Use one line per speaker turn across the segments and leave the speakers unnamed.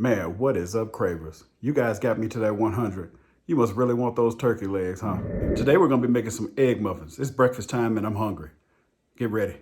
Man, what is up, cravers? You guys got me to that 100. You must really want those turkey legs, huh? Today we're gonna be making some egg muffins. It's breakfast time and I'm hungry. Get ready.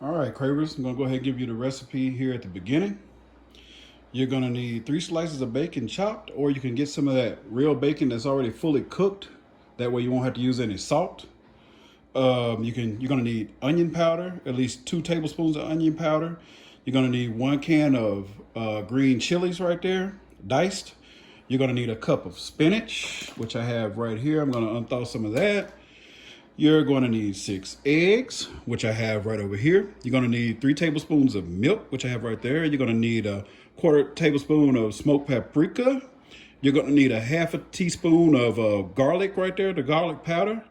All right, cravers, I'm gonna go ahead and give you the recipe here at the beginning. You're gonna need 3 slices of bacon chopped, or you can get some of that real bacon that's already fully cooked. That way you won't have to use any salt. You're gonna need onion powder, at least 2 tablespoons of onion powder. You're gonna need 1 can of green chilies right there, diced. You're gonna need a cup of spinach, which I have right here. I'm gonna unthaw some of that. You're going to need 6 eggs, which I have right over here. You're going to need 3 tablespoons of milk, which I have right there. You're going to need a 1/4 tablespoon of smoked paprika. You're going to need a 1/2 teaspoon of garlic right there, the garlic powder.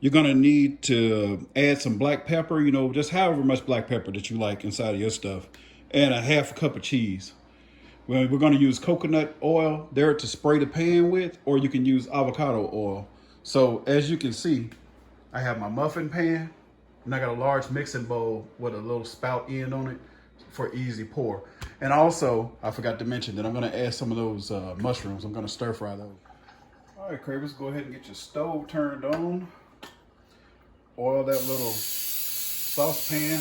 You're going to need to add some black pepper, just however much black pepper that you like inside of your stuff, and a 1/2 cup of cheese. Well, we're going to use coconut oil there to spray the pan with, or you can use avocado oil. So as you can see, I have my muffin pan, and I got a large mixing bowl with a little spout end on it for easy pour. And also, I forgot to mention that I'm gonna add some of those mushrooms. I'm gonna stir fry those. All right, cravers, go ahead and get your stove turned on. Oil that little saucepan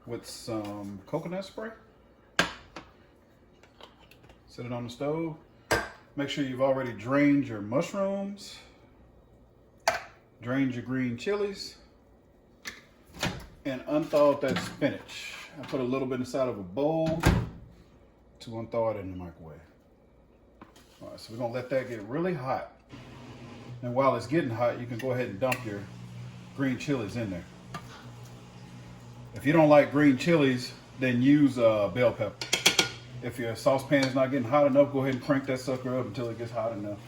with some coconut spray. Set it on the stove. Make sure you've already drained your mushrooms. Drained your green chilies, and unthawed that spinach. I put a little bit inside of a bowl to unthaw it in the microwave. All right, so we're gonna let that get really hot. And while it's getting hot, you can go ahead and dump your green chilies in there. If you don't like green chilies, then use bell pepper. If your saucepan is not getting hot enough, go ahead and crank that sucker up until it gets hot enough.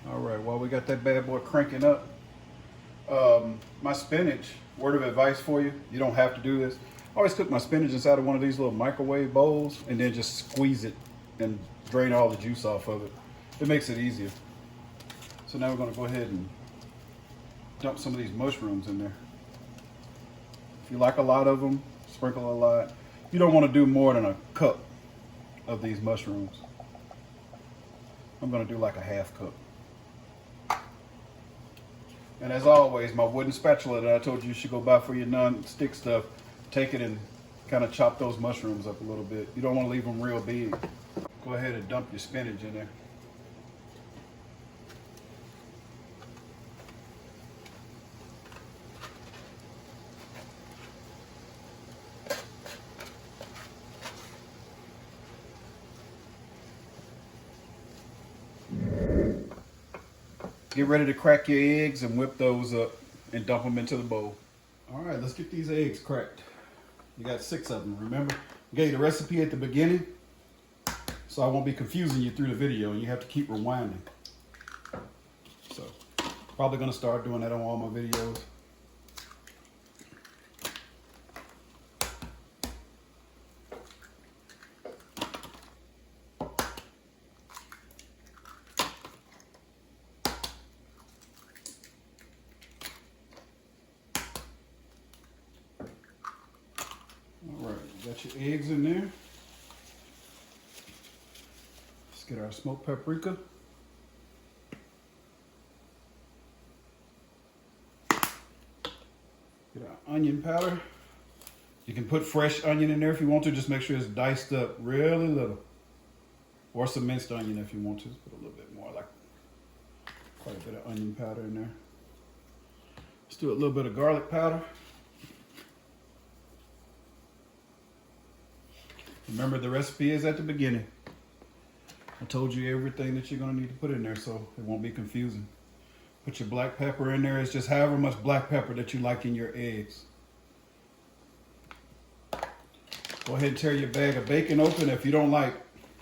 All right, while we got that bad boy cranking up, my spinach, word of advice for you, you don't have to do this. I always cook my spinach inside of one of these little microwave bowls and then just squeeze it and drain all the juice off of it. It makes it easier. So now we're going to go ahead and dump some of these mushrooms in there. If you like a lot of them, sprinkle a lot. You don't want to do more than a cup of these mushrooms. I'm going to do like a 1/2 cup. And as always, my wooden spatula that I told you should go buy for your non-stick stuff, take it and kind of chop those mushrooms up a little bit. You don't want to leave them real big. Go ahead and dump your spinach in there. Get ready to crack your eggs and whip those up and dump them into the bowl. All right, let's get these eggs cracked. You got 6 of them, remember? I gave you the recipe at the beginning, so I won't be confusing you through the video, and you have to keep rewinding. So, probably gonna start doing that on all my videos. Got your eggs in there. Let's get our smoked paprika. Get our onion powder. You can put fresh onion in there if you want to. Just make sure it's diced up really little. Or some minced onion if you want to. Put a little bit more, like quite a bit of onion powder in there. Let's do a little bit of garlic powder. Remember, the recipe is at the beginning. I told you everything that you're gonna need to put in there so it won't be confusing. Put your black pepper in there. It's just however much black pepper that you like in your eggs. Go ahead and tear your bag of bacon open if you don't like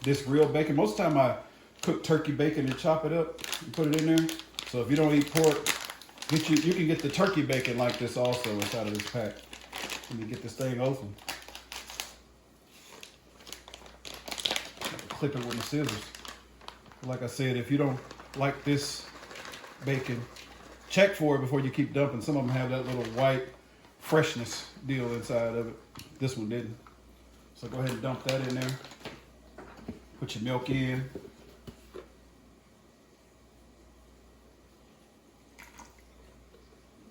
this real bacon. Most of the time I cook turkey bacon and chop it up and put it in there. So if you don't eat pork, you can get the turkey bacon like this also inside of this pack. Let me get this thing open. Clip it with the scissors. Like I said, if you don't like this bacon, check for it before you keep dumping. Some of them have that little white freshness deal inside of it. This one didn't. So go ahead and dump that in there. Put your milk in.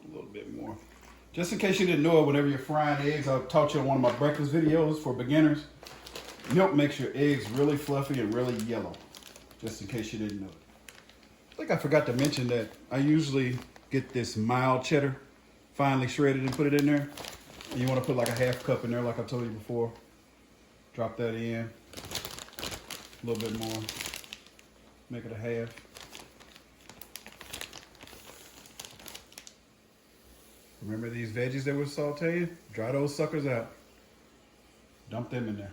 A little bit more. Just in case you didn't know it, whenever you're frying eggs, I taught you in one of my breakfast videos for beginners. Milk makes your eggs really fluffy and really yellow. Just in case you didn't know it. I think I forgot to mention that I usually get this mild cheddar finely shredded and put it in there. And you want to put like a half cup in there like I told you before. Drop that in. A little bit more. Make it a half. Remember these veggies that we're sauteing? Dry those suckers out. Dump them in there.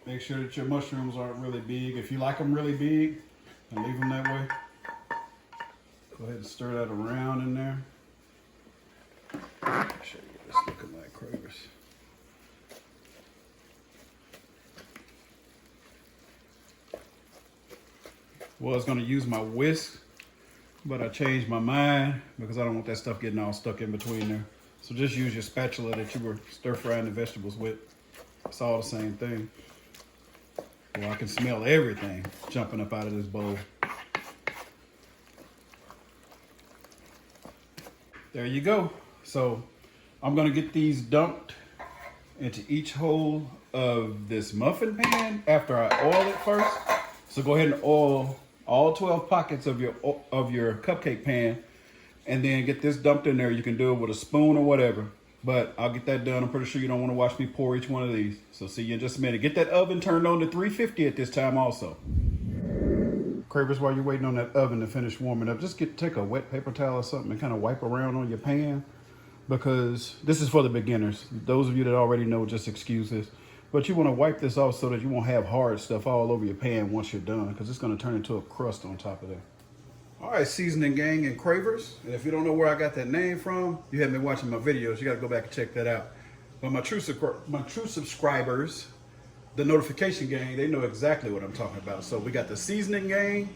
Make sure that your mushrooms aren't really big. If you like them really big, then leave them that way. Go ahead and stir that around in there. I'll show you what it's looking like, Cravers. Well, I was going to use my whisk, but I changed my mind because I don't want that stuff getting all stuck in between there. So just use your spatula that you were stir frying the vegetables with. It's all the same thing. Well, I can smell everything jumping up out of this bowl. There you go. So I'm gonna get these dumped into each hole of this muffin pan after I oil it first. So go ahead and oil all 12 pockets of your cupcake pan and then get this dumped in there. You can do it with a spoon or whatever. But I'll get that done. I'm pretty sure you don't want to watch me pour each one of these. So see you in just a minute. Get that oven turned on to 350 at this time also. Cravers, while you're waiting on that oven to finish warming up, just take a wet paper towel or something and kind of wipe around on your pan. Because this is for the beginners. Those of you that already know, just excuse this. But you want to wipe this off so that you won't have hard stuff all over your pan once you're done. Because it's going to turn into a crust on top of that. All right, seasoning gang and Cravers. And if you don't know where I got that name from, you haven't been watching my videos, you got to go back and check that out. But my true subscribers, the notification gang, they know exactly what I'm talking about. So we got the seasoning gang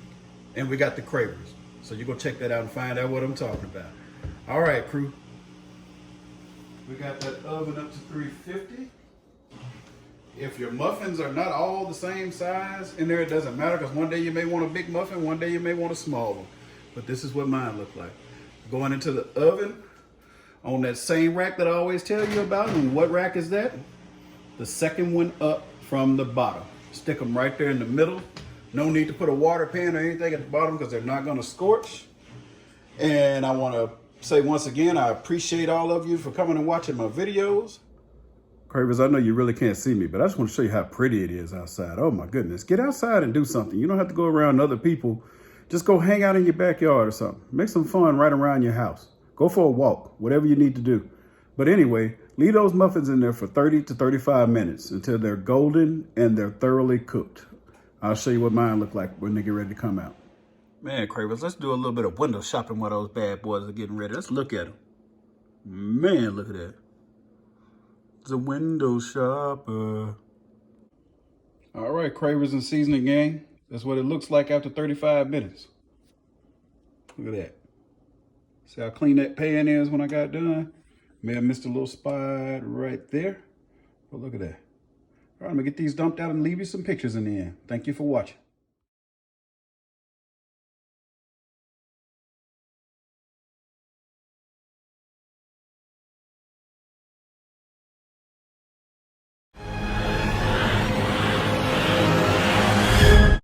and we got the Cravers. So you go check that out and find out what I'm talking about. All right, crew. We got that oven up to 350. If your muffins are not all the same size in there, it doesn't matter, because one day you may want a big muffin, one day you may want a small one. But this is what mine look like. Going into the oven on that same rack that I always tell you about. And what rack is that? The second one up from the bottom. Stick them right there in the middle. No need to put a water pan or anything at the bottom because they're not going to scorch. And I want to say once again, I appreciate all of you for coming and watching my videos. Cravers, I know you really can't see me, but I just want to show you how pretty it is outside. Oh my goodness. Get outside and do something. You don't have to go around other people. Just go hang out in your backyard or something. Make some fun right around your house. Go for a walk, whatever you need to do. But anyway, leave those muffins in there for 30 to 35 minutes until they're golden and they're thoroughly cooked. I'll show you what mine look like when they get ready to come out. Man, Cravers, let's do a little bit of window shopping while those bad boys are getting ready. Let's look at them. Man, look at that. The window shopper. All right, Cravers and seasoning gang. That's what it looks like after 35 minutes. Look at that. See how clean that pan is when I got done? May have missed a little spot right there. But look at that. All right, I'm gonna get these dumped out and leave you some pictures in the end. Thank you for watching.